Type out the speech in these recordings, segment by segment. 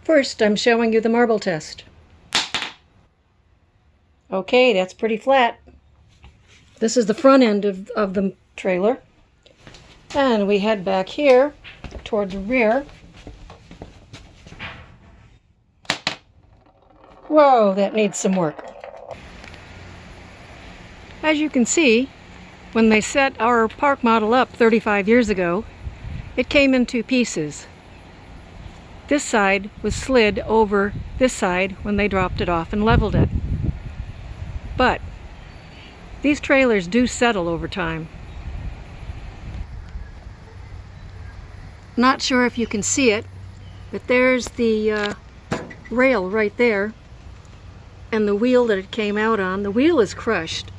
First, I'm showing you the marble test. Okay, that's pretty flat. This is the front end of the trailer. And we head back here toward the rear. Whoa, that needs some work. As you can see, when they set our park model up 35 years ago, it came in two pieces. This side was slid over this side when they dropped it off and leveled it. But these trailers do settle over time. Not sure if you can see it, but there's the rail right there and the wheel that it came out on. The wheel is crushed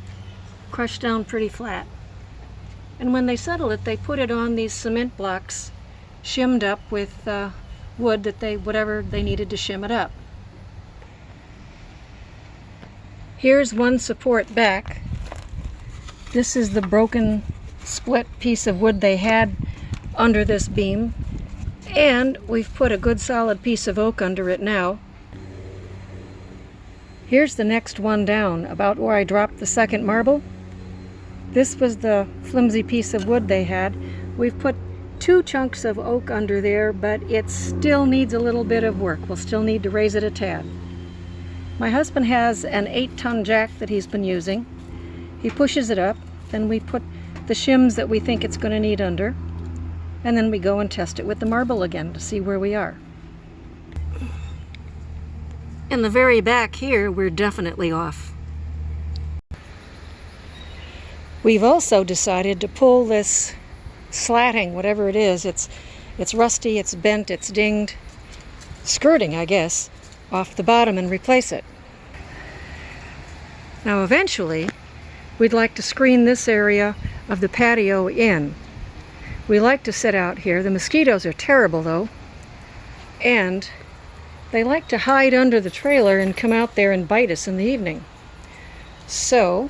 down pretty flat. And when they settle it, they put it on these cement blocks shimmed up with wood that whatever they needed to shim it up. Here's one support back. This is the broken split piece of wood they had under this beam, and we've put a good solid piece of oak under it now. Here's the next one down, about where I dropped the second marble. This was the flimsy piece of wood they had. We've put two chunks of oak under there, but it still needs a little bit of work. We'll still need to raise it a tad. My husband has an 8-ton jack that he's been using. He pushes it up, then we put the shims that we think it's going to need under, and then we go and test it with the marble again to see where we are. In the very back here, we're definitely off. We've also decided to pull this slatting, whatever it is, it's rusty, it's bent, it's dinged, skirting, I guess, off the bottom and replace it. Now eventually, we'd like to screen this area of the patio in. We like to sit out here. The mosquitoes are terrible though, and they like to hide under the trailer and come out there and bite us in the evening. So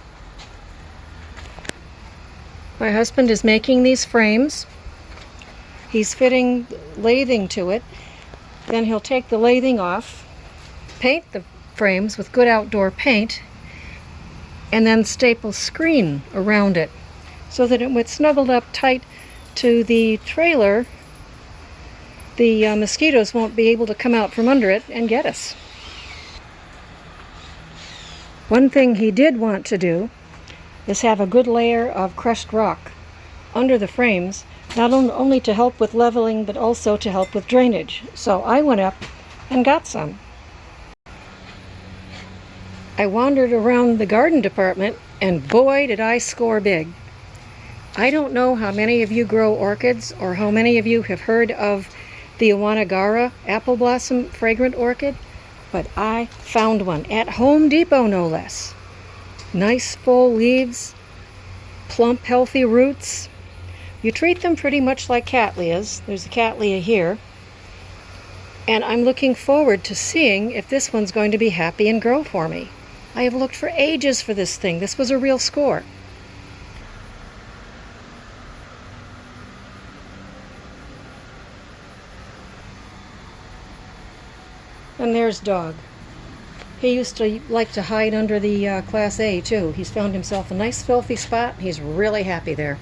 my husband is making these frames. He's fitting lathing to it. Then he'll take the lathing off, paint the frames with good outdoor paint, and then staple screen around it so that it would snuggled up tight to the trailer. The mosquitoes won't be able to come out from under it and get us. One thing he did want to do is have a good layer of crushed rock under the frames, not only to help with leveling, but also to help with drainage. So I went up and got some. I wandered around the garden department, and boy did I score big. I don't know how many of you grow orchids, or how many of you have heard of the Iwanagara apple blossom fragrant orchid, but I found one at Home Depot, no less. Nice full leaves, plump healthy roots. You treat them pretty much like cattleyas. There's a cattleya here. And I'm looking forward to seeing if this one's going to be happy and grow for me. I have looked for ages for this thing. This was a real score. And there's Dog. He used to like to hide under the Class A too. He's found himself a nice filthy spot. He's really happy there.